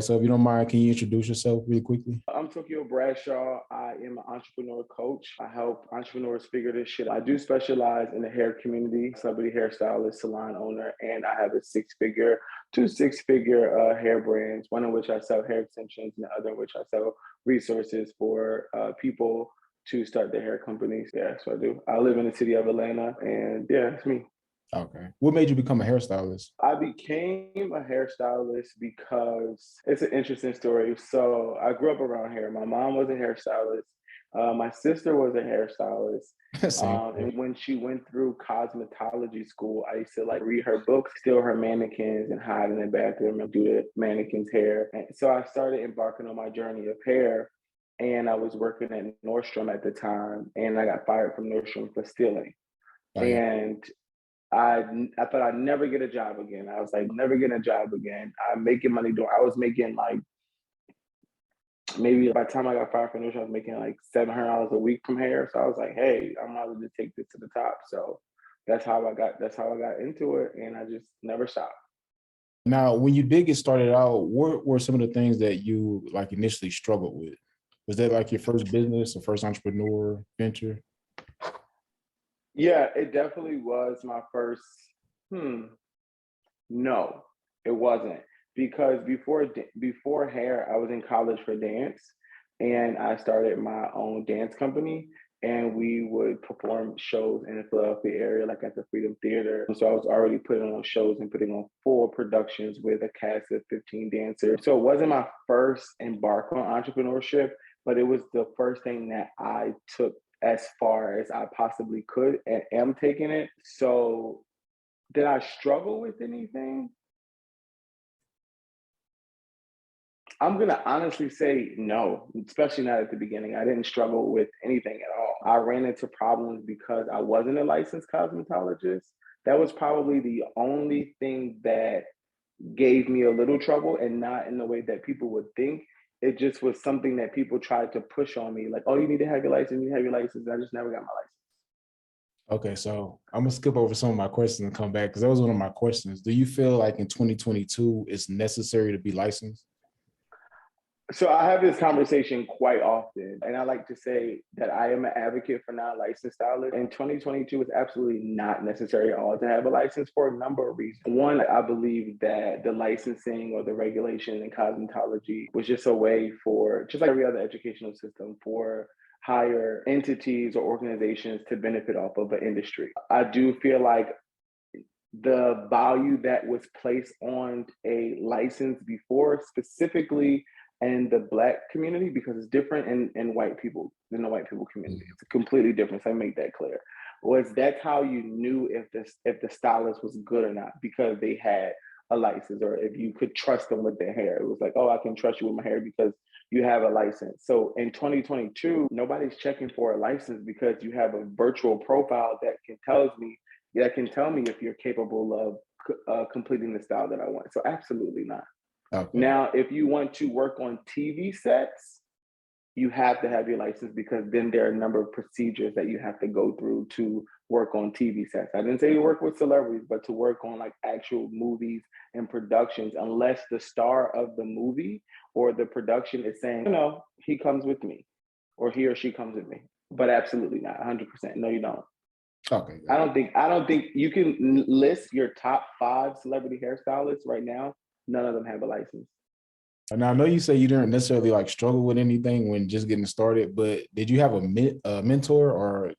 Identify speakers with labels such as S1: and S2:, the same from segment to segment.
S1: So if you don't mind, can you introduce yourself really quickly?
S2: I'm Tokyo Bradshaw. I am an entrepreneur coach. I help entrepreneurs figure this shit. I do specialize in the hair community, celebrity hairstylist, salon owner, and I have two six-figure hair brands, one in which I sell hair extensions and the other in which I sell resources for people to start their hair companies. Yeah, so I do. I live in the city of Atlanta, and yeah, it's me.
S1: Okay. What made you become a hairstylist?
S2: I became a hairstylist because it's an interesting story. So I grew up around hair. My mom was a hairstylist. My sister was a hairstylist.
S1: Same.
S2: And when she went through cosmetology school, I used to like read her books, steal her mannequins and hide in the bathroom and do the mannequin's hair. And so I started embarking on my journey of hair. And I was working at Nordstrom at the time, and I got fired from Nordstrom for stealing.
S1: Oh yeah.
S2: And I I thought I'd never get a job again. I was like, never getting a job again. I'm making money doing. I was making like maybe by the time I got fired from Nordstrom, I was making like $700 a week from hair. So I was like, hey, I'm about to take this to the top. So that's how I got into it, and I just never stopped.
S1: Now, when you did get started out, what were some of the things that you like initially struggled with? Was that like your first business or first entrepreneur venture?
S2: Yeah, it definitely was my first. No, it wasn't because before hair, I was in college for dance, and I started my own dance company. And we would perform shows in the Philadelphia area, like at the Freedom Theater. So I was already putting on shows and putting on full productions with a cast of 15 dancers. So it wasn't my first embark on entrepreneurship, but it was the first thing that I took as far as I possibly could and am taking it. So did I struggle with anything? I'm gonna honestly say no, especially not at the beginning. I didn't struggle with anything at all. I ran into problems because I wasn't a licensed cosmetologist. That was probably the only thing that gave me a little trouble, and not in the way that people would think. It just was something that people tried to push on me, like, oh, you need to have your license, you need to have your license. I just never got my license.
S1: Okay, so I'm gonna skip over some of my questions and come back because that was one of my questions. Do you feel like in 2022 it's necessary to be licensed?
S2: So I have this conversation quite often, and I like to say that I am an advocate for non-licensed stylists. In 2022, it's absolutely not necessary at all to have a license for a number of reasons. One, I believe that the licensing or the regulation in cosmetology was just a way for, just like every other educational system, for higher entities or organizations to benefit off of an industry. I do feel like the value that was placed on a license before, specifically in the Black community, because it's different in white people than the white people community. It's a completely different. So I make that clear. Was that's how you knew if the stylist was good or not, because they had a license, or if you could trust them with their hair. It was like, oh, I can trust you with my hair because you have a license. So in 2022, nobody's checking for a license because you have a virtual profile that can tell me if you're capable of completing the style that I want. So absolutely not.
S1: Okay.
S2: Now, if you want to work on TV sets, you have to have your license, because then there are a number of procedures that you have to go through to work on TV sets. I didn't say to work with celebrities, but to work on like actual movies and productions, unless the star of the movie or the production is saying, no, he comes with me, or he or she comes with me. But absolutely not, 100%. No, you don't.
S1: Okay.
S2: I don't think you can list your top 5 celebrity hairstylists right now. None of them have a license.
S1: Now I know you say you didn't necessarily like struggle with anything when just getting started, but did you have a mentor, or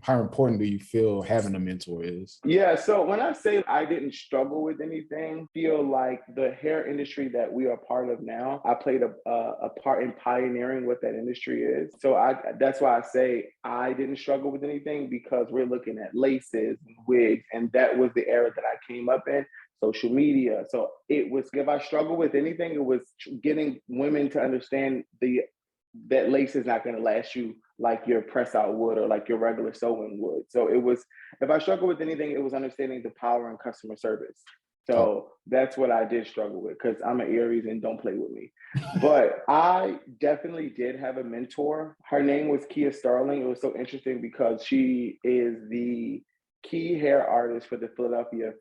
S1: how important do you feel having a mentor is?
S2: Yeah, so when I say I didn't struggle with anything, feel like the hair industry that we are part of now, I played a part in pioneering what that industry is. So that's why I say I didn't struggle with anything, because we're looking at laces and wigs, and that was the era that I came up in. Social media. So it was, if I struggle with anything, it was getting women to understand that lace is not going to last you like your press out would, or like your regular sewing would. So it was, if I struggle with anything, it was understanding the power in customer service.
S1: Oh,
S2: So that's what I did struggle with, because I'm an Aries and don't play with me. But I definitely did have a mentor. Her name was Kia Starling. It was so interesting because she is the key hair artist for the Philadelphia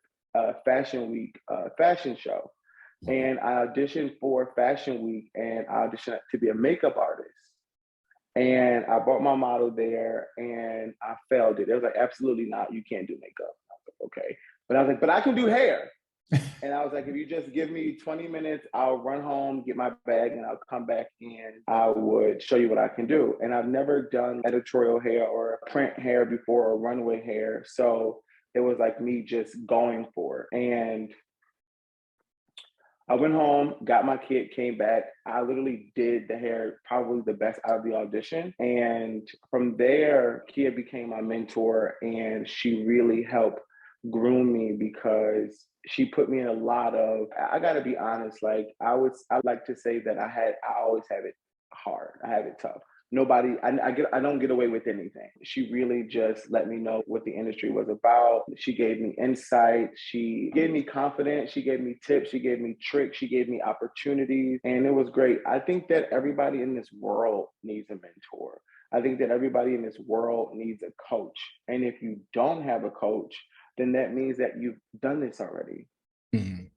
S2: Fashion Week fashion show. And I auditioned for Fashion Week, and I auditioned to be a makeup artist. And I brought my model there, and I failed it. It was like, absolutely not. You can't do makeup. I was like, okay. But I was like, but I can do hair. And I was like, if you just give me 20 minutes, I'll run home, get my bag, and I'll come back and I would show you what I can do. And I've never done editorial hair or print hair before or runway hair. So it was like me just going for it. And I went home, got my kit, came back. I literally did the hair probably the best out of the audition. And from there, Kia became my mentor, and she really helped groom me because she put me in a lot of, I gotta be honest, like I like to say that I always have it hard. I have it tough. I don't get away with anything. She really just let me know what the industry was about. She gave me insight. She gave me confidence. She gave me tips. She gave me tricks. She gave me opportunities. And it was great. I think that everybody in this world needs a mentor. I think that everybody in this world needs a coach. And if you don't have a coach, then that means that you've done this already.
S1: Mhm.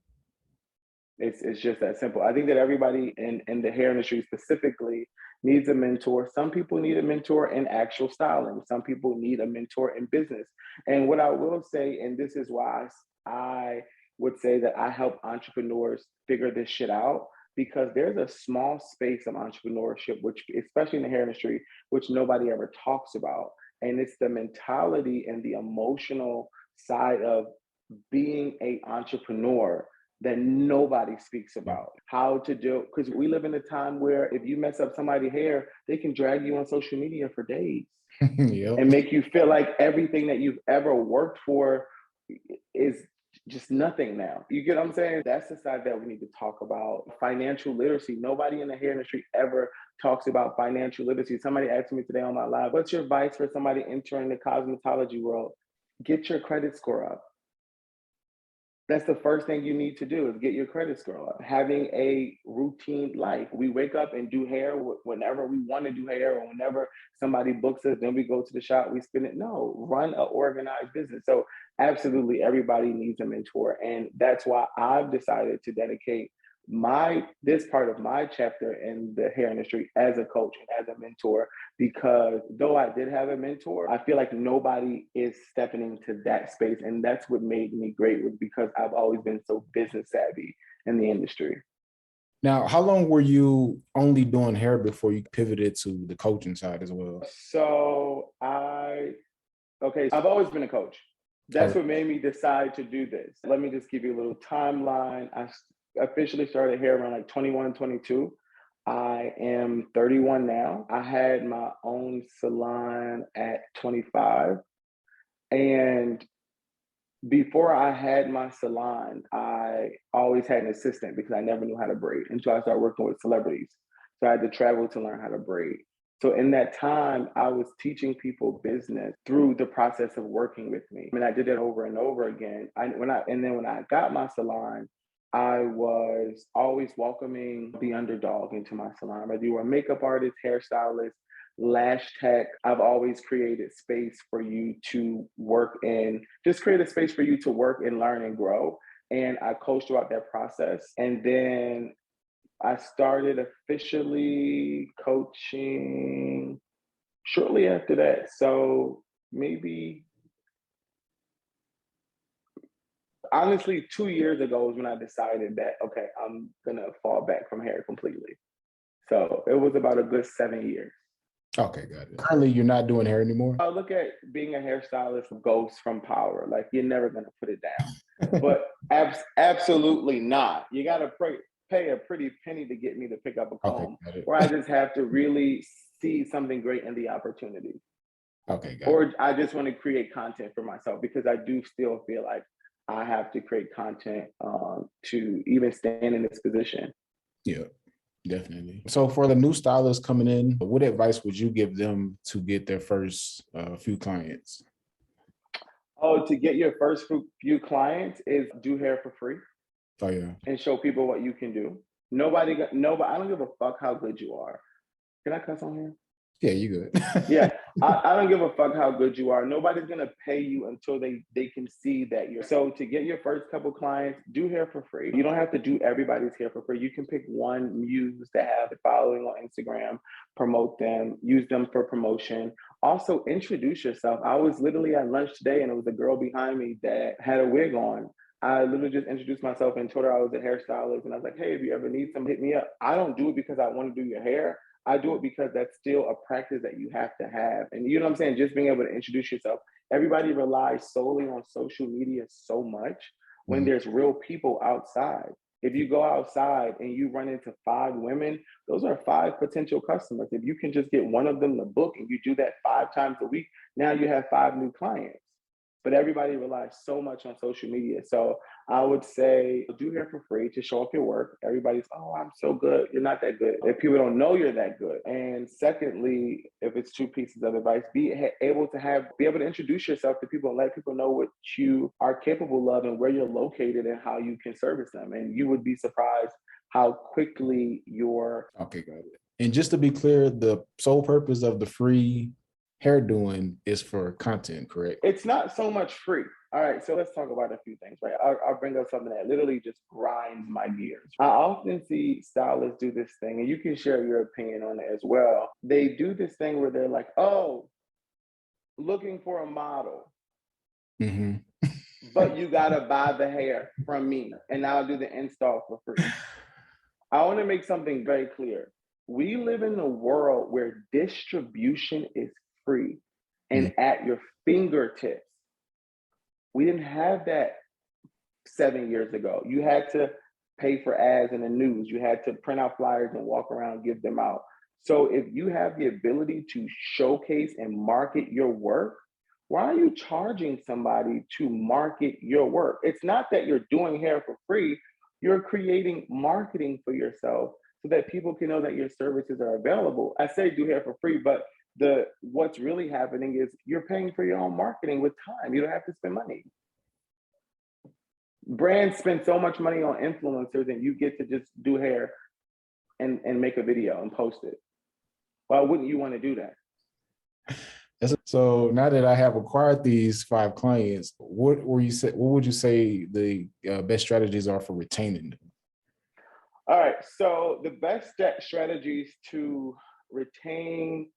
S2: It's just that simple. I think that everybody in the hair industry specifically needs a mentor. Some people need a mentor in actual styling. Some people need a mentor in business. And what I will say, and this is why I would say that I help entrepreneurs figure this shit out, because there's a small space of entrepreneurship, which especially in the hair industry, which nobody ever talks about. And it's the mentality and the emotional side of being an entrepreneur that nobody speaks about. How to do, because we live in a time where if you mess up somebody's hair, they can drag you on social media for days
S1: Yep.
S2: and make you feel like everything that you've ever worked for is just nothing now. You get what I'm saying? That's the side that we need to talk about. Financial literacy. Nobody in the hair industry ever talks about financial literacy. Somebody asked me today on my live, what's your advice for somebody entering the cosmetology world? Get your credit score up. That's the first thing you need to do, is get your credit score up. Having a routine life. We wake up and do hair whenever we want to do hair, or whenever somebody books us, then we go to the shop, we spin it. No, run an organized business. So absolutely everybody needs a mentor. And that's why I've decided to dedicate this part of my chapter in the hair industry as a coach and as a mentor, because though I did have a mentor, I feel like nobody is stepping into that space. And that's what made me great, was because I've always been so business savvy in the industry.
S1: Now, how long were you only doing hair before you pivoted to the coaching side as well?
S2: So I've always been a coach. That's
S1: Okay.
S2: what made me decide to do this. Let me just give you a little timeline. I officially started hair around like 21, 22. I am 31 now. I had my own salon at 25. And before I had my salon, I always had an assistant because I never knew how to braid until I started working with celebrities. So I had to travel to learn how to braid. So in that time, I was teaching people business through the process of working with me. I mean, I did it over and over again. When I got my salon, I was always welcoming the underdog into my salon. Whether you were a makeup artist, hairstylist, lash tech, I've always created space for you to work in, just create a space for you to work and learn and grow. And I coached throughout that process. And then I started officially coaching shortly after that. So maybe, honestly, 2 years ago was when I decided that, okay, I'm gonna fall back from hair completely. So it was about a good 7 years.
S1: Okay, got it. Currently, you're not doing hair anymore?
S2: I look at being a hairstylist ghost from power. Like, you're never gonna put it down. But absolutely not. You gotta pay a pretty penny to get me to pick up a
S1: Okay,
S2: comb,
S1: got it.
S2: or I just have to really see something great in the opportunity.
S1: Okay, got it.
S2: Or I just want to create content for myself, because I do still feel like I have to create content to even stand in this position.
S1: Yeah, definitely. So for the new stylists coming in, what advice would you give them to get their first few clients?
S2: Oh, to get your first few clients is do hair for free
S1: Oh yeah.
S2: and show people what you can do. Nobody, I don't give a fuck how good you are. Can I cuss on here?
S1: Yeah, you good.
S2: Yeah. I don't give a fuck how good you are. Nobody's gonna pay you until they can see that you're. So to get your first couple clients, do hair for free. You don't have to do everybody's hair for free. You can pick one muse that have a following on Instagram, promote them, use them for promotion. Also, introduce yourself. I was literally at lunch today, and it was a girl behind me that had a wig on. I literally just introduced myself and told her I was a hairstylist, and I was like, "Hey, if you ever need some, hit me up." I don't do it because I want to do your hair. I do it because that's still a practice that you have to have. And you know what I'm saying? Just being able to introduce yourself. Everybody relies solely on social media so much when
S1: Mm.
S2: there's real people outside. If you go outside and you run into 5 women, those are 5 potential customers. If you can just get one of them to book and you do that 5 times a week, now you have 5 new clients. But everybody relies so much on social media. So I would say do hair for free to show off your work. Everybody's, oh, I'm so good. You're not that good. If people don't know you're that good. And secondly, if it's 2 pieces of advice, be able to introduce yourself to people and let people know what you are capable of and where you're located and how you can service them. And you would be surprised how quickly your
S1: Okay, got it. And just to be clear, the sole purpose of the free hair doing is for content, correct?
S2: it's not so much free. All right, so let's talk about a few things, right? I'll bring up something that literally just grinds my gears. I often see stylists do this thing, and you can share your opinion on it as well. They do this thing where they're like, oh, looking for a model,
S1: Hmm.
S2: but you gotta buy the hair from me, and I'll do the install for free. I wanna make something very clear. We live in a world where distribution is free and at your fingertips. We didn't have that 7 years ago. You had to pay for ads in the news. You had to print out flyers and walk around and give them out. So if you have the ability to showcase and market your work, why are you charging somebody to market your work? It's not that you're doing hair for free. You're creating marketing for yourself so that people can know that your services are available. I say do hair for free, but the what's really happening is you're paying for your own marketing with time. You don't have to spend money. Brands spend so much money on influencers and you get to just do hair and make a video and post it. Why wouldn't you want to do that?
S1: So now that I have acquired these 5 clients, what would you say the best strategies are for retaining them?
S2: All right, so the best strategies to retain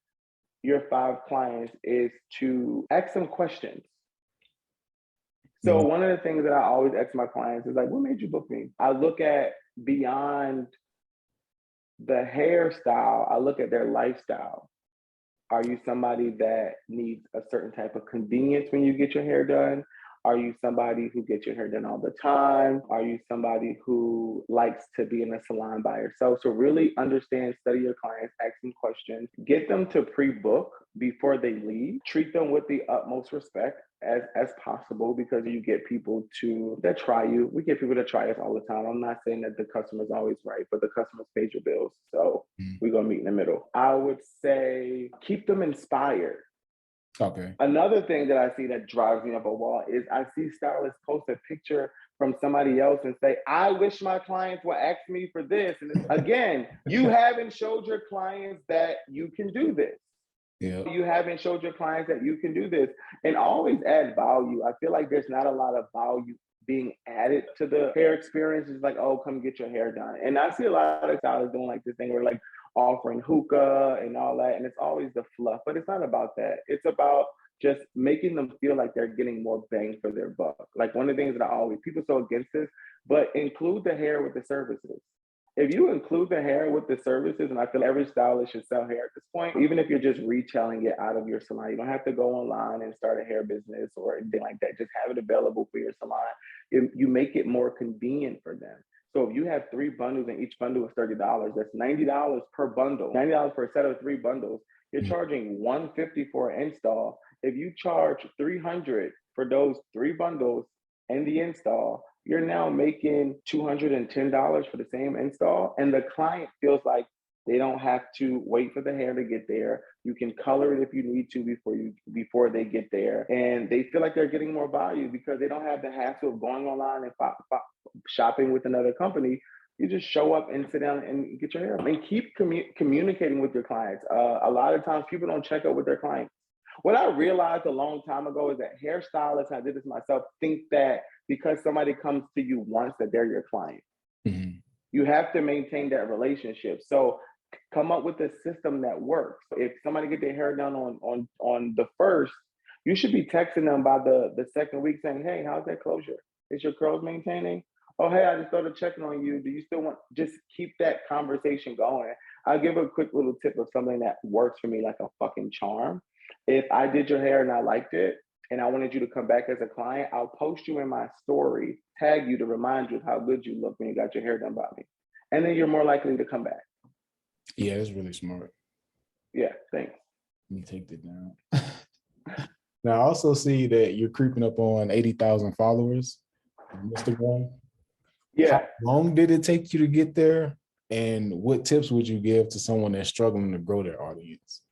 S2: your 5 clients is to ask them questions. So
S1: Mhm.
S2: one of the things that I always ask my clients is like, what made you book me? I look at beyond the hairstyle, I look at their lifestyle. Are you somebody that needs a certain type of convenience when you get your hair done? Are you somebody who gets your hair done all the time? Are you somebody who likes to be in a salon by yourself? So really understand, study your clients, ask them questions, get them to pre-book before they leave, treat them with the utmost respect as possible because you get people that try you. We get people to try us all the time. I'm not saying that the customer's always right, but the customer's paid your bills. So we're gonna meet in the middle. I would say keep them inspired.
S1: Okay.
S2: Another thing that I see that drives me up a wall is I see stylists post a picture from somebody else and say, I wish my clients would ask me for this. And again, you haven't showed your clients that you can do this.
S1: Yeah.
S2: You haven't showed your clients that you can do this. And always add value. I feel like there's not a lot of value being added to the hair experience. It's like, oh, come get your hair done. And I see a lot of stylists doing like this thing where like offering hookah and all that. And it's always the fluff, but it's not about that. It's about just making them feel like they're getting more bang for their buck. Like one of the things that people so against this, but include the hair with the services. If you include the hair with the services, and I feel every stylist should sell hair at this point, even if you're just retailing it out of your salon, you don't have to go online and start a hair business or anything like that. Just have it available for your salon. You make it more convenient for them. So if you have 3 bundles and each bundle is $30, that's $90 per bundle, $90 for a set of 3 bundles. You're charging $150 for an install. If you charge $300 for those 3 bundles and the install, you're now making $210 for the same install. And the client feels like they don't have to wait for the hair to get there. You can color it if you need to before they get there. And they feel like they're getting more value because they don't have the hassle of going online and shopping with another company. You just show up and sit down and get your hair. And keep communicating with your clients. A lot of times people don't check up with their clients. What I realized a long time ago is that hairstylists, and I did this myself, think that because somebody comes to you once that they're your client.
S1: Mhm.
S2: You have to maintain that relationship. So come up with a system that works. If somebody get their hair done on the first, you should be texting them by the second week saying, "Hey, how's that closure? Is your curls maintaining? Oh, hey, I just started checking on you. Do you still want?" Just keep that conversation going. I'll give a quick little tip of something that works for me like a fucking charm. If I did your hair and I liked it, and I wanted you to come back as a client, I'll post you in my story, tag you to remind you of how good you look when you got your hair done by me. And then you're more likely to come back.
S1: Yeah, that's really smart.
S2: Yeah, thanks.
S1: Let me take that down. Now, I also see that you're creeping up on 80,000 followers on Instagram. How
S2: Yeah.
S1: long did it take you to get there? And what tips would you give to someone that's struggling to grow their audience?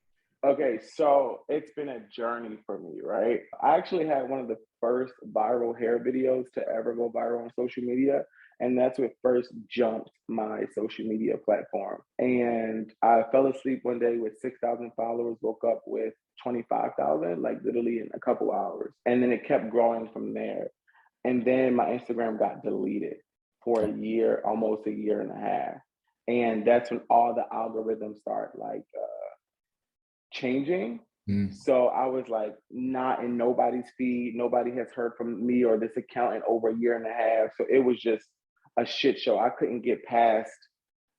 S2: Okay, so it's been a journey for me, right? I actually had one of the first viral hair videos to ever go viral on social media. And that's what first jumped my social media platform. And I fell asleep one day with 6,000 followers, woke up with 25,000, like literally in a couple hours. And then it kept growing from there. And then my Instagram got deleted for a year, almost a year and a half. And that's when all the algorithms start like changing.
S1: Mm.
S2: So I was like not in nobody's feed. Nobody has heard from me or this account in over a year and a half. So it was just a shit show. I couldn't get past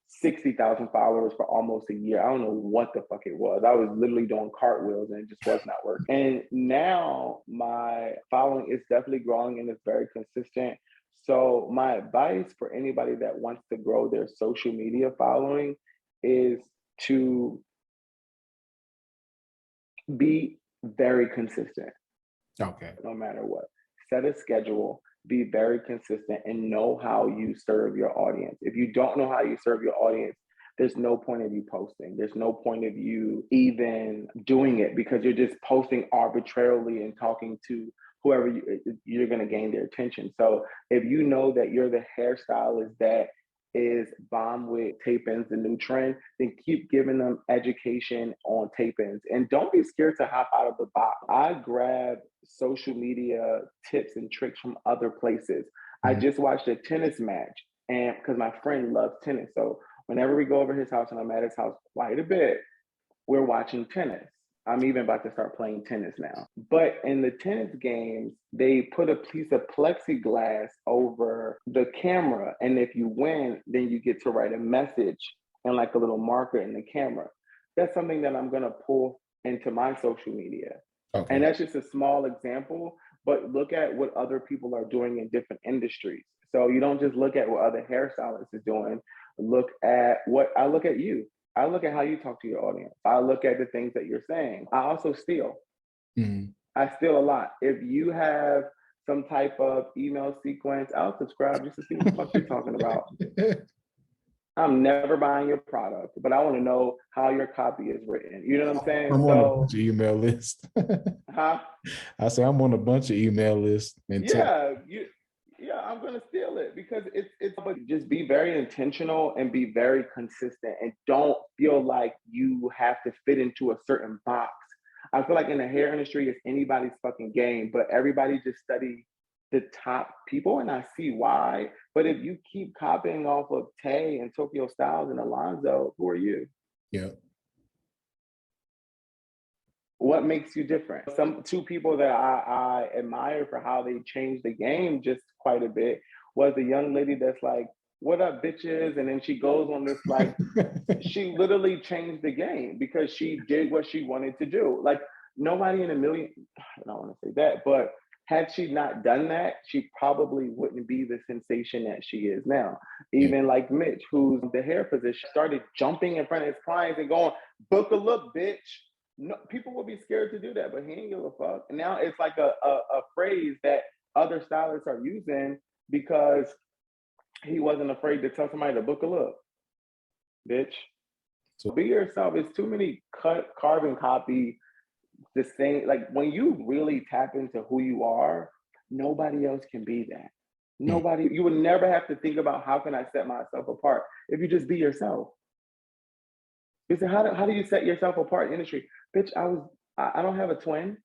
S2: 60,000 followers for almost a year. I don't know what the fuck it was. I was literally doing cartwheels and it just was not working. And now my following is definitely growing and it's very consistent. So my advice for anybody that wants to grow their social media following is to be very consistent.
S1: Okay.
S2: No matter what. Set a schedule, be very consistent, and know how you serve your audience. If you don't know how you serve your audience, there's no point of you posting. There's no point of you even doing it because you're just posting arbitrarily and talking to whoever you're going to gain their attention. So if you know that you're the hairstylist that is bomb with tape-ins, the new trend, then keep giving them education on tape-ins. And don't be scared to hop out of the box. I grab social media tips and tricks from other places. I just watched a tennis match and because my friend loves tennis. So whenever we go over his house and I'm at his house quite a bit, we're watching tennis. I'm even about to start playing tennis now. But in the tennis games, they put a piece of plexiglass over the camera. And if you win, then you get to write a message and like a little marker in the camera. That's something that I'm going to pull into my social media.
S1: Okay.
S2: And that's just a small example, but look at what other people are doing in different industries. So you don't just look at what other hairstylists is doing. Look at what I look at you. I look at how you talk to your audience. I look at the things that you're saying. I also steal.
S1: Mhm.
S2: I steal a lot. If you have some type of email sequence, I'll subscribe just to see what the fuck you're talking about. I'm never buying your product, but I want to know how your copy is written. You know what I'm saying?
S1: I'm on a bunch
S2: So,
S1: of email lists.
S2: huh?
S1: I say I'm on a bunch of email lists and
S2: Yeah, I'm gonna steal it because it's but just be very intentional and be very consistent and don't feel like you have to fit into a certain box. I feel like in the hair industry it's anybody's fucking game, but everybody just study the top people and I see why. But if you keep copying off of Tay and Tokyo Styles and Alonzo, who are you?
S1: yeah.
S2: What makes you different? Some two people that I admire for how they changed the game just quite a bit was the young lady that's like, "What up, bitches?" And then she goes on this like, she literally changed the game because she did what she wanted to do. Like nobody in a million, I don't want to say that, but had she not done that, she probably wouldn't be the sensation that she is now.
S1: Yeah.
S2: Even like Mitch, who's the hair physician, started jumping in front of his clients and going, "Book a look, bitch." No, people will be scared to do that, but he ain't give a fuck. And now it's like a phrase that other stylists are using because he wasn't afraid to tell somebody to book a look, bitch.
S1: So
S2: Be yourself. It's too many carbon copy the same. Like when you really tap into who you are, nobody else can be that.
S1: mm,
S2: Nobody, you would never have to think about how can I set myself apart if you just be yourself. You say, how do you set yourself apart in the industry? Bitch, I was I don't have a twin.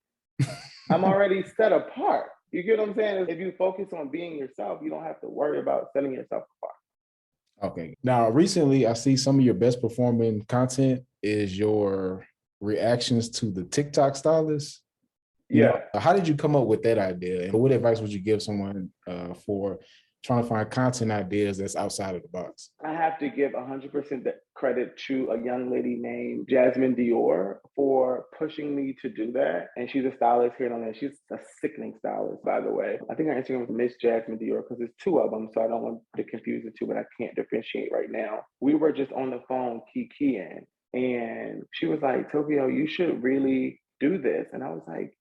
S2: I'm already set apart. You get what I'm saying? If you focus on being yourself, you don't have to worry about setting yourself apart.
S1: Okay. Now, recently, I see some of your best performing content is your reactions to the TikTok stylist. You know,
S2: Yeah.
S1: how did you come up with that idea? And what advice would you give someone for trying to find content ideas that's outside of the box?
S2: I have to give 100% credit to a young lady named Jasmine Dior for pushing me to do that. And she's a stylist here on there. She's a sickening stylist, by the way. I think her Instagram is Miss Jasmine Dior because there's two of them, so I don't want to confuse the two, but I can't differentiate right now. We were just on the phone kikiing, and she was like, Tokyo, you should really do this. And I was like,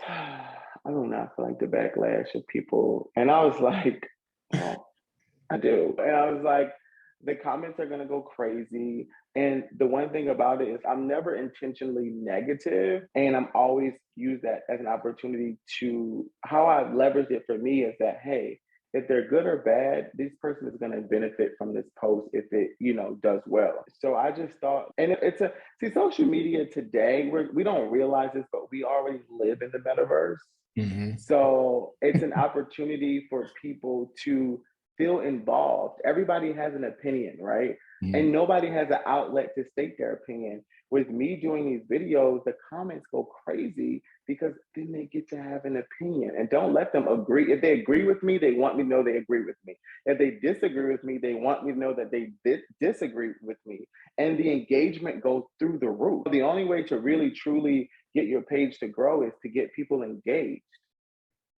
S2: I do not feel like the backlash of people. And I was like, oh, I do. And I was like, the comments are going to go crazy. And the one thing about it is I'm never intentionally negative, and I'm always use that as an opportunity to, how I've leveraged it for me is that, hey, if they're good or bad, this person is going to benefit from this post if it, does well. So I just thought, and see, social media today, we don't realize this, but we already live in the metaverse.
S1: Mm-hmm.
S2: So it's an opportunity for people to feel involved. Everybody has an opinion, right?
S1: Mm-hmm.
S2: And nobody has an outlet to state their opinion. With me doing these videos, the comments go crazy because then they get to have an opinion. And don't let them agree. If they agree with me, they want me to know they agree with me. If they disagree with me, they want me to know that they disagree with me. And the engagement goes through the roof. The only way to really, truly get your page to grow is to get people engaged.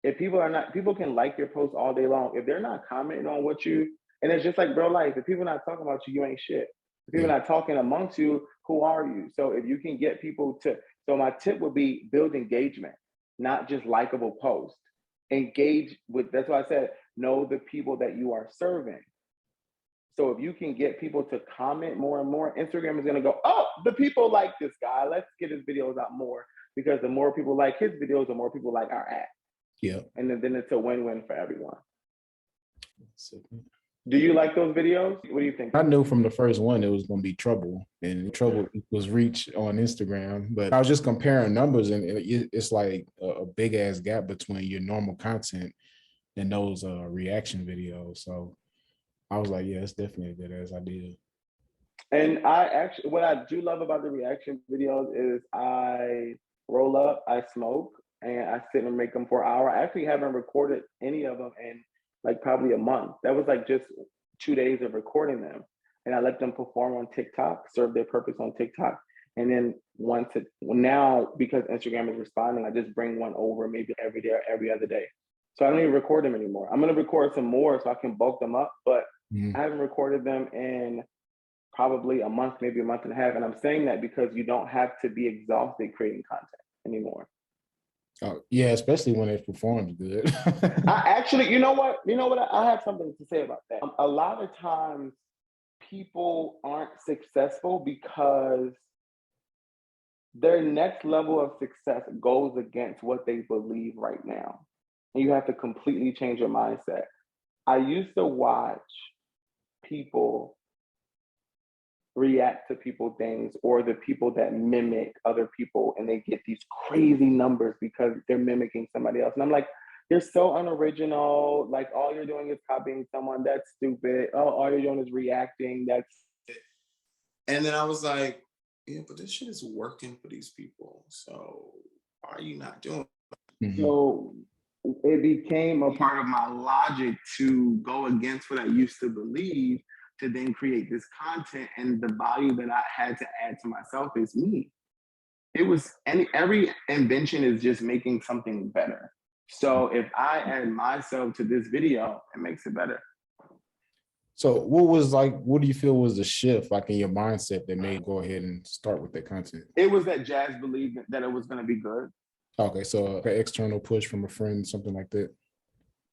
S2: If people can like your post all day long. If they're not commenting on what and it's just like bro life, if people not talking about you, you ain't shit. If people not talking amongst you, who are you? So if you can get people so my tip would be build engagement, not just likable posts. Engage with, that's why I said, know the people that you are serving. So if you can get people to comment more and more, Instagram is gonna go, oh, the people like this guy. Let's get his videos out more, because the more people like his videos, the more people like our app.
S1: Yeah.
S2: And then it's a win-win for everyone. Do you like those videos? What do you think?
S1: I knew from the first one it was going to be trouble, and trouble equals reach on Instagram. But I was just comparing numbers, and it's like a big ass gap between your normal content and those reaction videos. So I was like, yeah, it's definitely a good ass idea.
S2: And what I do love about the reaction videos is I roll up, I smoke, and I sit and make them for an hour. I actually haven't recorded any of them in like probably a month. That was like just 2 days of recording them. And I let them perform on TikTok, serve their purpose on TikTok. And then now, because Instagram is responding, I just bring one over maybe every day or every other day. So I don't even record them anymore. I'm going to record some more so I can bulk them up, but I haven't recorded them in probably a month, maybe a month and a half. And I'm saying that because you don't have to be exhausted creating content anymore.
S1: Oh, yeah, especially when it performs good.
S2: I actually, you know what? I have something to say about that. A lot of times people aren't successful because their next level of success goes against what they believe right now. And you have to completely change your mindset. I used to watch people react to people things, or the people that mimic other people, and they get these crazy numbers because they're mimicking somebody else. And I'm like, you're so unoriginal. Like, all you're doing is copying someone. That's stupid. Oh, all you're doing is reacting. That's it.
S3: And then I was like, yeah, but this shit is working for these people. So why are you not doing it?
S1: Mm-hmm.
S2: So it became a part of my logic to go against what I used to believe, to then create this content. And the value that I had to add to myself is me. It was, every invention is just making something better. So if I add myself to this video, it makes it better.
S1: So what do you feel was the shift like in your mindset that made you go ahead and start with that content?
S2: It was that Jazz believed that it was going to be good.
S1: Okay, so an external push from a friend, something like that.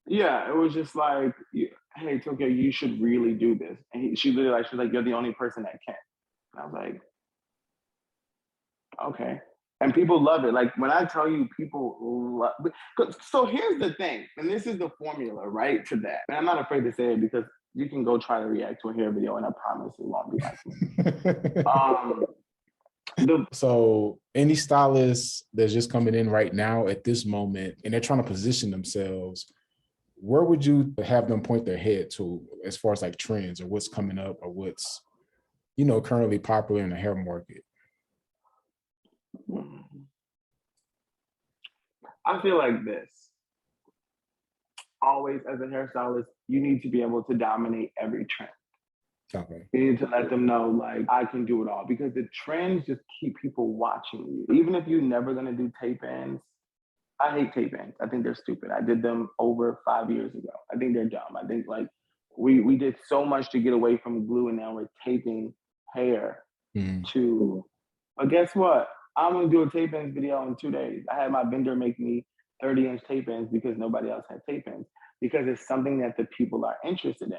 S2: Yeah, it was just like, hey, Tokyo, you should really do this. And she's like, you're the only person that can. And I was like, okay. And people love it. Like, when I tell you, people love it. So here's the thing, and this is the formula, right, to that. And I'm not afraid to say it because you can go try to react to a hair video, and I promise it won't be like me.
S1: So any stylist that's just coming in right now at this moment and they're trying to position themselves, where would you have them point their head to as far as like trends or what's coming up or what's, currently popular in the hair market?
S2: I feel like this. Always, as a hairstylist, you need to be able to dominate every trend.
S1: Okay.
S2: You need to let them know, like, I can do it all, because the trends just keep people watching you. Even if you're never gonna do tape ends, I hate tape ends. I think they're stupid. I did them over 5 years ago. I think they're dumb. I think like we did so much to get away from glue, and now we're taping hair to. But guess what? I'm gonna do a tape ends video in 2 days. I had my vendor make me 30-inch tape ends because nobody else had tape ends, because it's something that the people are interested in.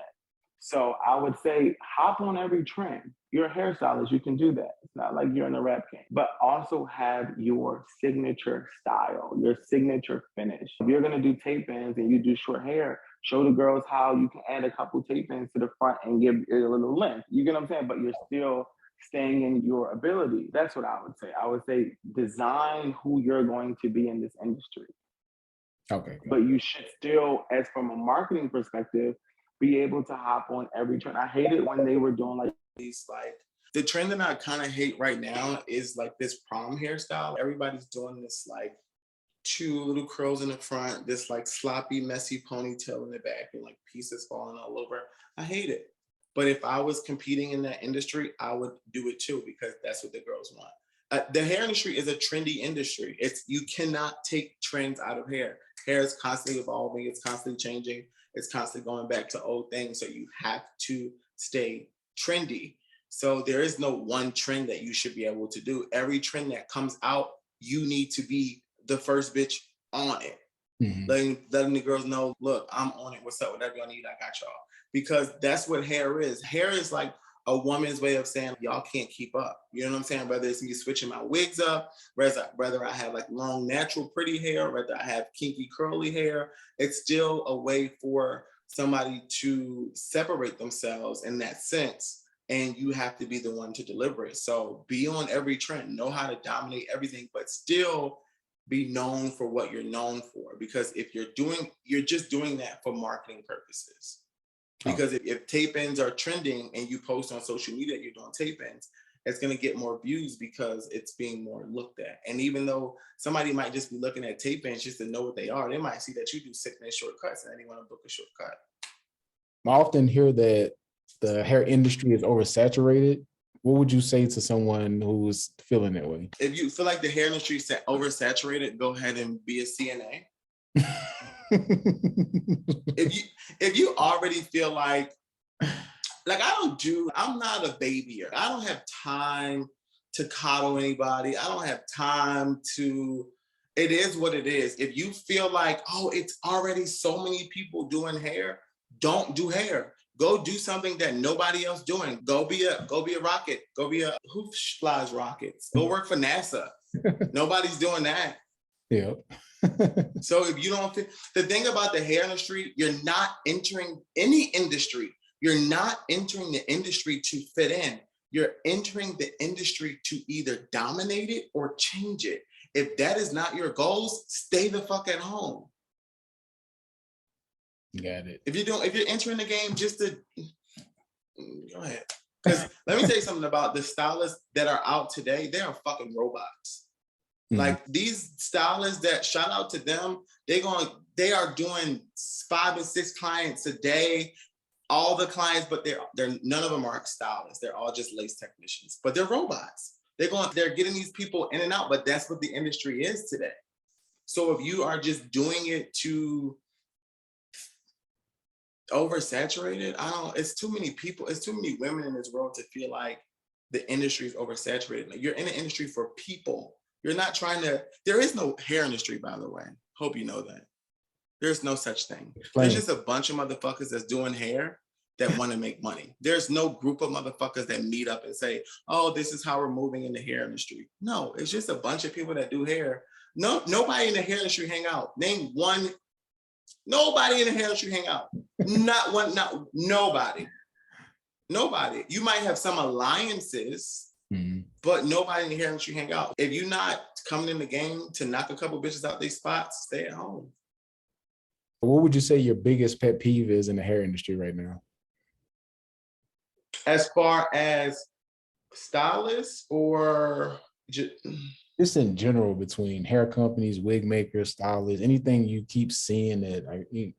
S2: So I would say hop on every trend. You're a hairstylist, you can do that. It's not like you're in a rap game, but also have your signature style, your signature finish. If you're gonna do tape ends and you do short hair, show the girls how you can add a couple tape ends to the front and give it a little length. You get what I'm saying? But you're still staying in your ability. That's what I would say. I would say design who you're going to be in this industry.
S1: Okay.
S2: But you should still, as from a marketing perspective, be able to hop on every trend. I hate it when they were doing like
S3: these, like, the trend that I kind of hate right now is like this prom hairstyle. Everybody's doing this like 2 little curls in the front, this like sloppy, messy ponytail in the back, and like pieces falling all over. I hate it. But if I was competing in that industry, I would do it too, because that's what the girls want. The hair industry is a trendy industry. You cannot take trends out of hair. Hair is constantly evolving. It's constantly changing. It's constantly going back to old things. So you have to stay trendy. So there is no one trend that you should be able to do. Every trend that comes out, you need to be the first bitch on it. Letting the girls know, look, I'm on it. What's up? Whatever y'all need, I got y'all. Because that's what hair is. Hair is like a woman's way of saying, y'all can't keep up. You know what I'm saying? Whether it's me switching my wigs up, whether I have like long, natural, pretty hair, whether I have kinky, curly hair, it's still a way for somebody to separate themselves in that sense. And you have to be the one to deliver it. So be on every trend, know how to dominate everything, but still be known for what you're known for. Because if you're just doing that for marketing purposes. Because if tape ends are trending and you post on social media you're doing tape ends, it's going to get more views because it's being more looked at. And even though somebody might just be looking at tape ends just to know what they are, they might see that you do 6-minute shortcuts and they want to book a shortcut.
S1: I often hear that the hair industry is oversaturated. What would you say to someone who's feeling that way?
S3: If you feel like the hair industry is oversaturated, go ahead and be a CNA. if you already feel like I'm not a babyer. I don't have time to coddle anybody. I don't have time it is what it is. If you feel like, oh, it's already so many people doing hair, don't do hair. Go do something that nobody else doing. Go be a rocket. Who flies rockets? Go work for NASA. Nobody's doing that.
S1: Yeah.
S3: So if you don't fit, the thing about the hair industry, you're not entering any industry. You're not entering the industry to fit in. You're entering the industry to either dominate it or change it. If that is not your goals, stay the fuck at home.
S1: Got it.
S3: If you're entering the game just to go ahead. Because let me tell you something about the stylists that are out today, they are fucking robots. Like these stylists that, shout out to them, they are doing 5 and 6 clients a day, all the clients, but they're none of them are stylists. They're all just lace technicians, but they're robots. They're getting these people in and out, but that's what the industry is today. So if you are just doing it to oversaturated, it's too many people, it's too many women in this world to feel like the industry is oversaturated. Like, you're in the industry for people. You're not there is no hair industry, by the way. Hope you know that. There's no such thing. There's just a bunch of motherfuckers that's doing hair that want to make money. There's no group of motherfuckers that meet up and say, oh, this is how we're moving in the hair industry. No, it's just a bunch of people that do hair. No, nobody in the hair industry hang out. Name one. Nobody in the hair industry hang out. Nobody. You might have some alliances, But nobody in the hair industry hang out. If you're not coming in the game to knock a couple bitches out their spots, stay at home.
S1: What would you say your biggest pet peeve is in the hair industry right now?
S3: As far as stylists or
S1: just in general, between hair companies, wig makers, stylists, anything you keep seeing that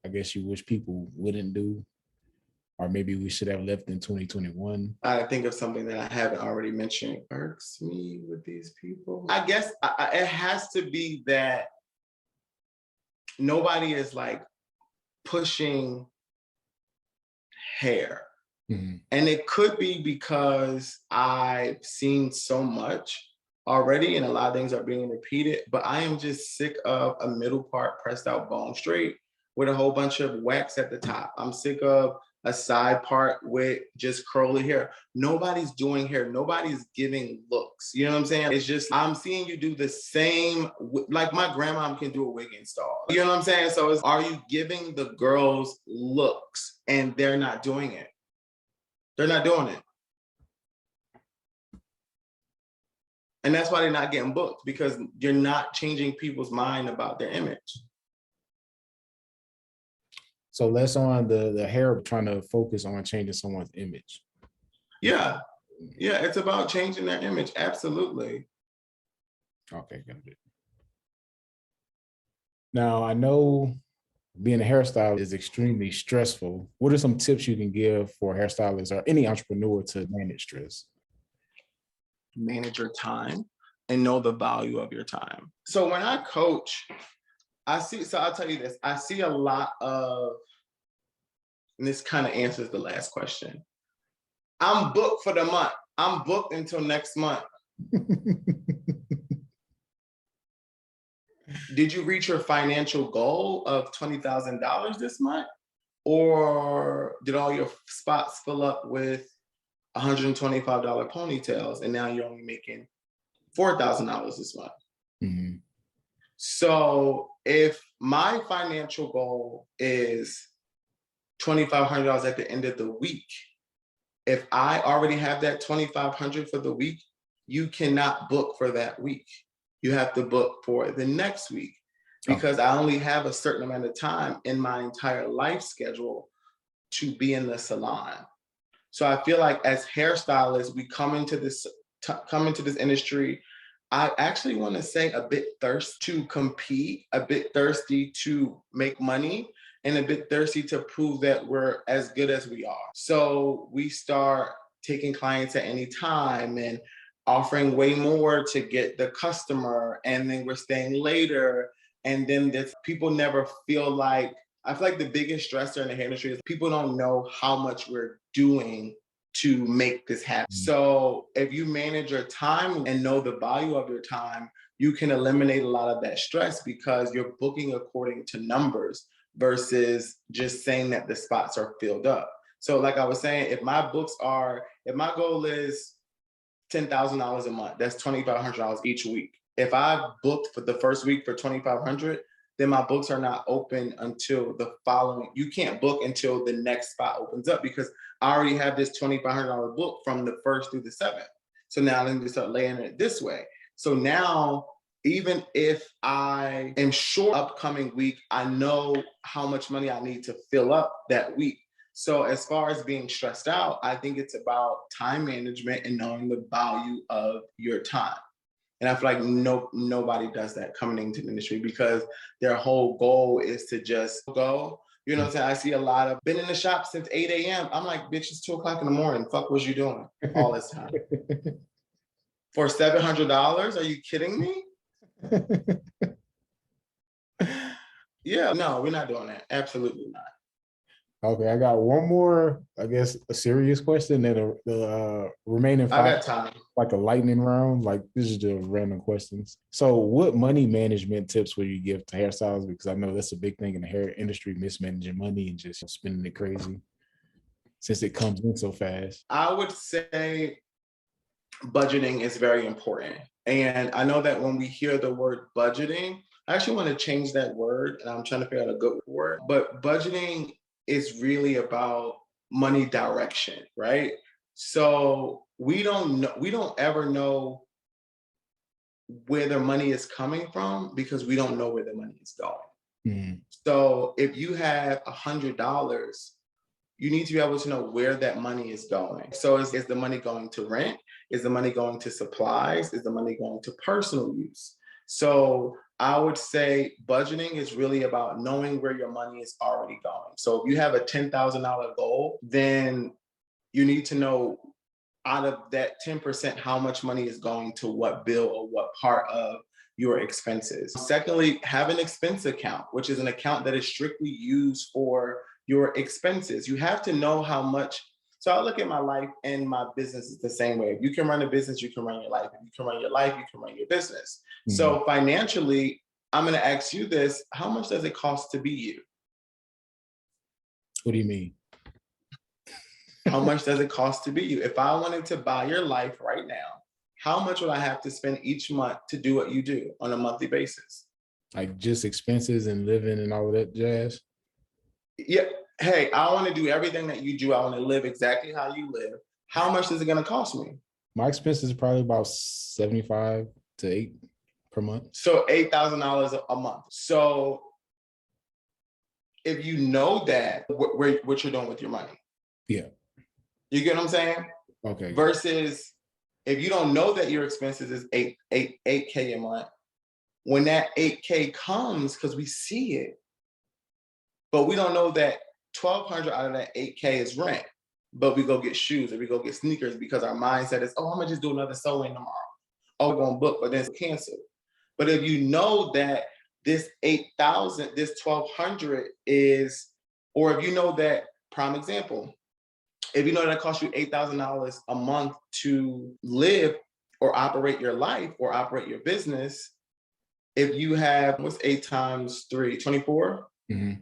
S1: I guess you wish people wouldn't do, or maybe we should have left in 2021?
S3: I think of something that I haven't already mentioned. Irks me with these people. I guess it has to be that nobody is like pushing hair. And it could be because I've seen so much already and a lot of things are being repeated, but I am just sick of a middle part pressed out bone straight with a whole bunch of wax at the top. I'm sick of a side part with just curly hair. Nobody's doing hair. Nobody's giving looks. You know what I'm saying? It's just, I'm seeing you do the same, like my grandma can do a wig install. You know what I'm saying? So are you giving the girls looks and they're not doing it? They're not doing it. And that's why they're not getting booked, because you're not changing people's mind about their image.
S1: So less on the hair, trying to focus on changing someone's image.
S3: Yeah. Yeah, it's about changing their image. Absolutely.
S1: Okay, got it. Now, I know being a hairstylist is extremely stressful. What are some tips you can give for hairstylists or any entrepreneur to manage stress?
S3: Manage your time and know the value of your time. So when I coach, I'll tell you this, I see a lot of, and this kind of answers the last question. I'm booked for the month. I'm booked until next month. Did you reach your financial goal of $20,000 this month? Or did all your spots fill up with $125 ponytails and now you're only making $4,000 this month? So if my financial goal is $2,500 at the end of the week, if I already have that $2,500 for the week, you cannot book for that week. You have to book for the next week, because I only have a certain amount of time in my entire life schedule to be in the salon. So I feel like as hairstylists, we come into this industry, I actually want to say a bit thirsty to compete, a bit thirsty to make money, and a bit thirsty to prove that we're as good as we are. So we start taking clients at any time and offering way more to get the customer, and then we're staying later. And then people never feel like, I feel like the biggest stressor in the hair industry is people don't know how much we're doing to make this happen. So if you manage your time and know the value of your time, you can eliminate a lot of that stress, because you're booking according to numbers versus just saying that the spots are filled up. So like I was saying, if my goal is $10,000 a month, that's $2,500 each week. If I booked for the first week for $2,500, then my books are not open until the following. You can't book until the next spot opens up, because I already have this $2,500 book from the 1st through the 7th. So now let me start laying it this way. So now, even if I am short upcoming week, I know how much money I need to fill up that week. So as far as being stressed out, I think it's about time management and knowing the value of your time. And I feel like nobody does that coming into the industry, because their whole goal is to just go. You know what I'm saying? I see a lot of, been in the shop since 8 a.m. I'm like, bitch, it's 2 o'clock in the morning. Fuck was you doing all this time? For $700? Are you kidding me? Yeah, no, we're not doing that. Absolutely not.
S1: Okay, I got one more, I guess, a serious question, and the remaining 5,
S3: I got time.
S1: Like a lightning round. Like, this is just random questions. So what money management tips would you give to hairstylists? Because I know that's a big thing in the hair industry, mismanaging money and just spending it crazy, since it comes in so fast.
S3: I would say budgeting is very important. And I know that when we hear the word budgeting, I actually want to change that word, and I'm trying to figure out a good word. But budgeting is really about money direction, right? So we don't ever know where the money is coming from because we don't know where the money is going.
S1: Mhm.
S3: So if you have $100, you need to be able to know where that money is going. So is the money going to rent? Is the money going to supplies? Is the money going to personal use? So I would say budgeting is really about knowing where your money is already going. So if you have a $10,000 goal, then you need to know out of that 10%, how much money is going to what bill or what part of your expenses. Secondly, have an expense account, which is an account that is strictly used for your expenses. You have to know how much. So I look at my life and my business is the same way. If you can run a business, you can run your life. If you can run your life, you can run your business.
S1: Mhm.
S3: So financially, I'm going to ask you this: how much does it cost to be you?
S1: What do you mean?
S3: How much does it cost to be you? If I wanted to buy your life right now, how much would I have to spend each month to do what you do on a monthly basis?
S1: Like just expenses and living and all of that jazz?
S3: Yeah. Hey, I want to do everything that you do. I want to live exactly how you live. How much is it going to cost me?
S1: My expenses are probably about 75 to 8 per month.
S3: So $8,000 a month. So if you know that, what you're doing with your money.
S1: Yeah.
S3: You get what I'm saying?
S1: Okay.
S3: Versus if you don't know that your expenses is 8K a month, when that 8K comes, because we see it, but we don't know that 1,200 out of that 8K is rent. But we go get shoes or we go get sneakers because our mindset is, oh, I'm gonna just do another sew-in tomorrow. Oh, we're gonna book, but then it's canceled. But if you know that this 8,000, this 1,200 is, or if you know that, prime example, if you know that it costs you $8,000 a month to live or operate your life or operate your business, if you have, what's 8 times 3, 24?
S1: Mm-hmm.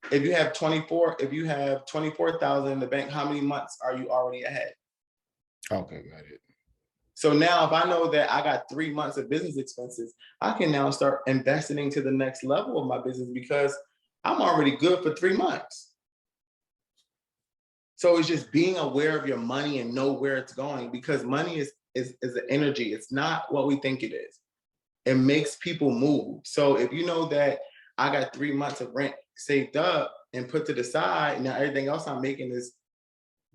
S3: If you have 24,000 in the bank, how many months are you already ahead?
S1: Okay, got it.
S3: So now if I know that I got 3 months of business expenses, I can now start investing into the next level of my business because I'm already good for 3 months. So it's just being aware of your money and know where it's going, because money is an energy. It's not what we think it is. It makes people move. So if you know that I got 3 months of rent saved up and put to the side, now everything else I'm making is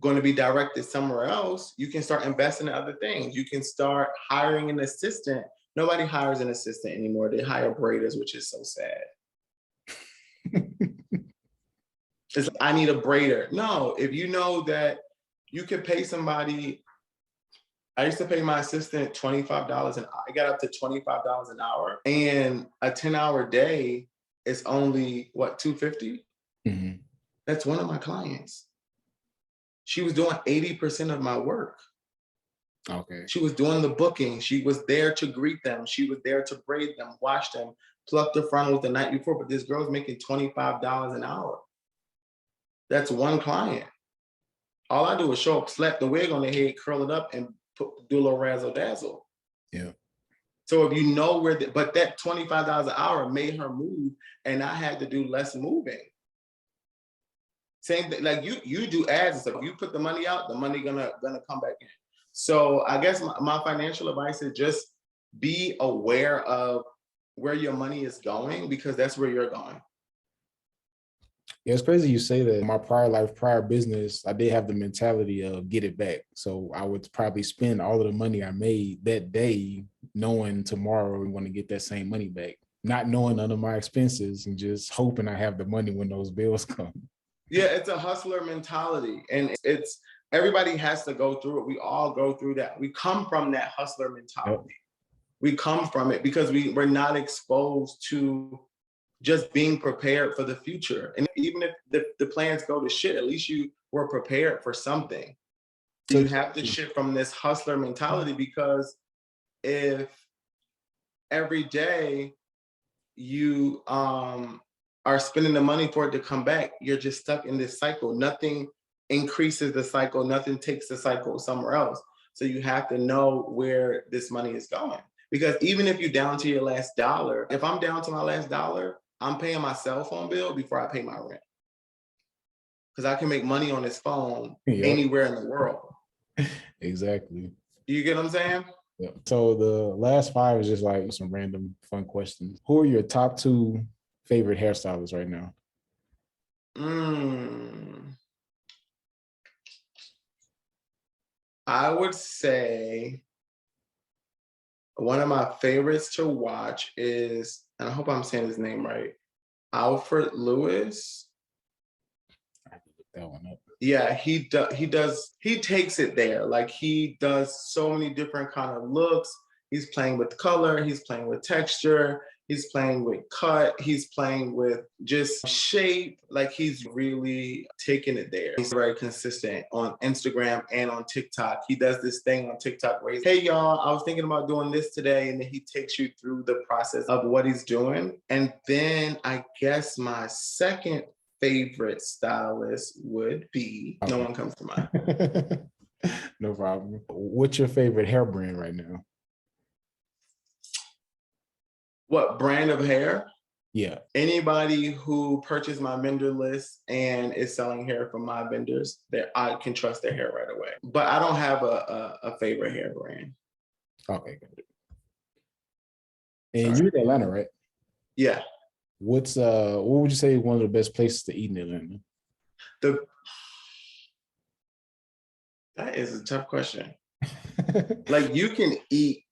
S3: going to be directed somewhere else, you can start investing in other things. You can start hiring an assistant. Nobody hires an assistant anymore. They hire braiders, which is so sad. It's like, I need a braider. No, if you know that you could pay somebody, I used to pay my assistant $25 an hour. I got up to $25 an hour, and a 10-hour day is only what, $250?
S1: Mm-hmm.
S3: That's one of my clients. She was doing 80% of my work.
S1: Okay.
S3: She was doing the booking. She was there to greet them. She was there to braid them, wash them, pluck the frontals the night before. But this girl's making $25 an hour. That's one client. All I do is show up, slap the wig on their head, curl it up, and do a little razzle dazzle.
S1: Yeah.
S3: So if you know where, but that $25 an hour made her move, and I had to do less moving. Same thing, like you do ads and stuff. You put the money out, the money gonna come back in. So I guess my financial advice is just be aware of where your money is going, because that's where you're going.
S1: Yeah, it's crazy you say that. My prior life, prior business, I did have the mentality of get it back. So I would probably spend all of the money I made that day, knowing tomorrow we want to get that same money back, not knowing none of my expenses and just hoping I have the money when those bills come.
S3: Yeah, it's a hustler mentality, and it's everybody has to go through it. We all go through that. We come from that hustler mentality. Yep. We come from it because we're not exposed to just being prepared for the future. And even if the plans go to shit, at least you were prepared for something. So you have to shift from this hustler mentality, because if every day you are spending the money for it to come back, you're just stuck in this cycle. Nothing increases the cycle, nothing takes the cycle somewhere else. So you have to know where this money is going. Because even if you're down to your last dollar, if I'm down to my last dollar, I'm paying my cell phone bill before I pay my rent. Because I can make money on this phone anywhere in the world.
S1: Exactly.
S3: You get what I'm saying?
S1: Yeah. So the last five is just like some random fun questions. Who are your top two favorite hairstylists right now?
S3: I would say one of my favorites to watch is, and I hope I'm saying his name right, Alfred Lewis.
S1: I have to look that one up.
S3: Yeah, he takes it there. Like he does so many different kind of looks. He's playing with color, he's playing with texture, he's playing with cut, he's playing with just shape. Like he's really taking it there. He's very consistent on Instagram and on TikTok. He does this thing on TikTok where he's, hey y'all, I was thinking about doing this today. And then he takes you through the process of what he's doing. And then I guess my second favorite stylist would be, no one comes to mind.
S1: No problem. What's your favorite hair brand right now?
S3: What brand of hair?
S1: Yeah.
S3: Anybody who purchased my vendor list and is selling hair from my vendors, that I can trust their hair right away. But I don't have a favorite hair brand.
S1: Okay, got it. And you're in Atlanta, right?
S3: Yeah.
S1: What would you say one of the best places to eat in Atlanta?
S3: That is a tough question. Like you can eat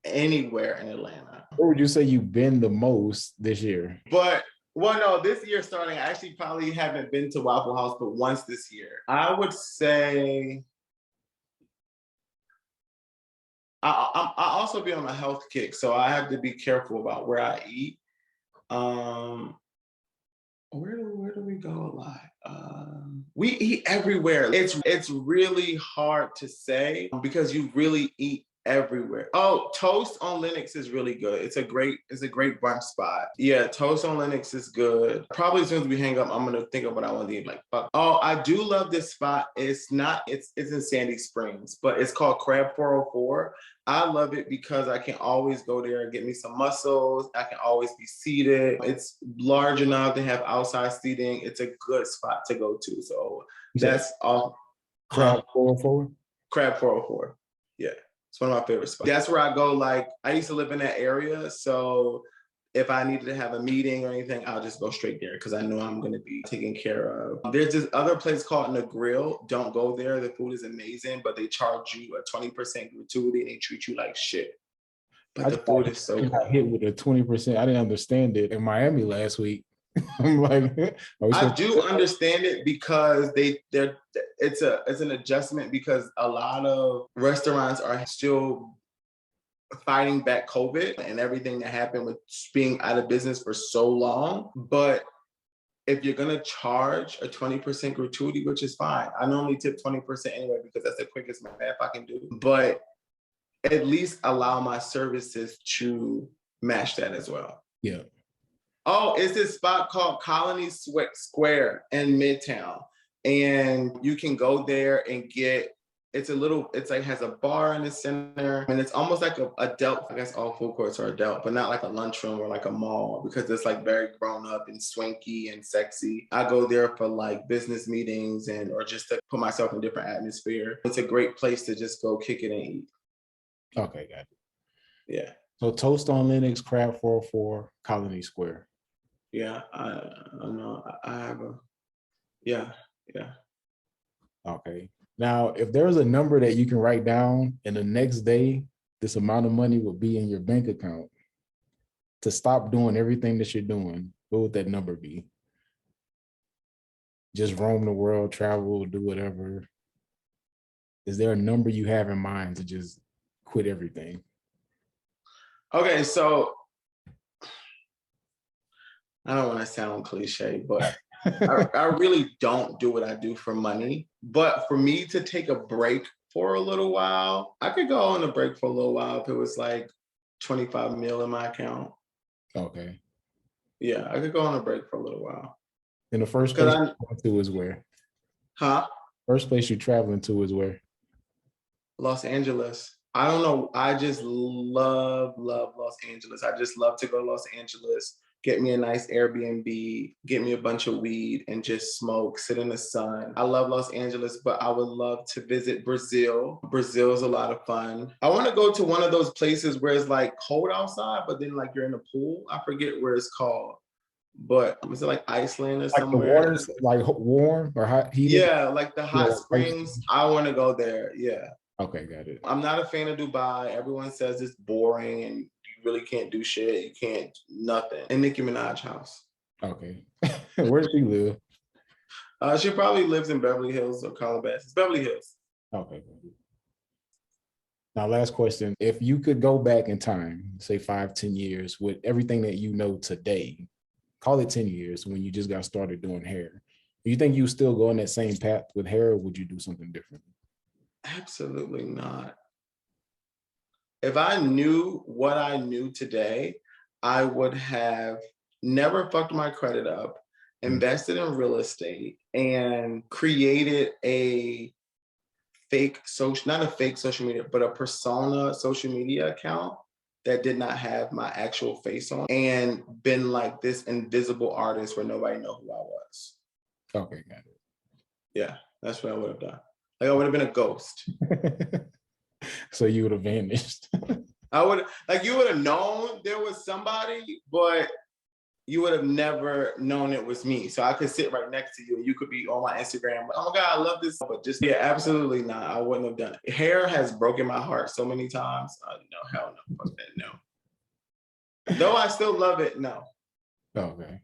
S3: anywhere in Atlanta.
S1: Where would you say you've been the most this year?
S3: But well, no, this year starting, I actually probably haven't been to Waffle House but once this year. I would say I also be on a health kick, so I have to be careful about where I eat. Where do we go a lot? We eat everywhere. It's really hard to say because you really eat everywhere. Oh, Toast on Linux is really good. It's a great brunch spot. Yeah, Toast on Linux is good. Probably as soon as we hang up, I'm gonna think of what I want to eat. Like, fuck. Oh, I do love this spot. It's in Sandy Springs, but it's called Crab 404. I love it because I can always go there and get me some mussels. I can always be seated. It's large enough to have outside seating. It's a good spot to go to. So that's all.
S1: Crab 404?
S3: Crab 404. Yeah. It's one of my favorite spots. That's where I go. Like I used to live in that area. So if I needed to have a meeting or anything, I'll just go straight there because I know I'm going to be taken care of. There's this other place called The Grill. Don't go there. The food is amazing, but they charge you a 20% gratuity and they treat you like shit. But the food is so good.
S1: I hit with a 20%. I didn't understand it in Miami last week. I'm like,
S3: I do understand it because it's an adjustment because a lot of restaurants are still fighting back COVID and everything that happened with being out of business for so long. But if you're gonna charge a 20% gratuity, which is fine, I normally tip 20% anyway because that's the quickest math I can do. But at least allow my services to match that as well.
S1: Yeah.
S3: Oh, it's this spot called Colony Square in Midtown. And you can go there and get, it's like has a bar in the center. And it's almost like a adult, I guess all food courts are adult, but not like a lunchroom or like a mall because it's like very grown up and swanky and sexy. I go there for like business meetings or just to put myself in a different atmosphere. It's a great place to just go kick it and eat.
S1: Okay, got it.
S3: Yeah.
S1: So Toast on Linux, Crab 404, Colony Square.
S3: Yeah, I know. I have yeah.
S1: Okay. Now, if there's a number that you can write down and the next day, this amount of money will be in your bank account to stop doing everything that you're doing, what would that number be? Just roam the world, travel, do whatever. Is there a number you have in mind to just quit everything?
S3: Okay, so I don't want to sound cliche, but I really don't do what I do for money. But for me to take a break for a little while, I could go on a break for a little while if it was like 25 mil in my account.
S1: Okay.
S3: Yeah, I could go on a break for a little while.
S1: And the first place you're going to is where?
S3: Huh?
S1: First place you're traveling to is where?
S3: Los Angeles. I don't know. I just love Los Angeles. I just love to go to Los Angeles, get me a nice Airbnb, get me a bunch of weed and just smoke, sit in the sun. I love Los Angeles, but I would love to visit Brazil. Brazil is a lot of fun. I want to go to one of those places where it's like cold outside, but then like you're in a pool. I forget where it's called, but was it like Iceland or
S1: Like the
S3: somewhere?
S1: water's like warm or hot, heated?
S3: Yeah, like the hot springs. I want to go there. Yeah.
S1: Okay, got it.
S3: I'm not a fan of Dubai. Everyone says it's boring and you really can't do shit. You can't nothing. And Nicki Minaj house.
S1: Okay. Where does she live?
S3: She probably lives in Beverly Hills or Calabasas. Beverly Hills.
S1: Okay. Now, last question. If you could go back in time, say 5, 10 years, with everything that you know today, call it 10 years when you just got started doing hair, do you think you still go on that same path with hair, or would you do something different?
S3: Absolutely not. If I knew what I knew today, I would have never fucked my credit up, invested in real estate, and created a fake social, not a fake social media, but a persona social media account that did not have my actual face on, and been like this invisible artist where nobody know who I was.
S1: Okay, got it.
S3: Yeah, that's what I would have done. Like I would have been a ghost.
S1: So you would have vanished.
S3: I would, like, you would have known there was somebody, but you would have never known it was me. So I could sit right next to you and you could be on my Instagram. Like, oh my God, I love this. But just, yeah, absolutely not. I wouldn't have done it. Hair has broken my heart so many times. No, hell no. Fuck that, no. Though I still love it, no.
S1: Okay.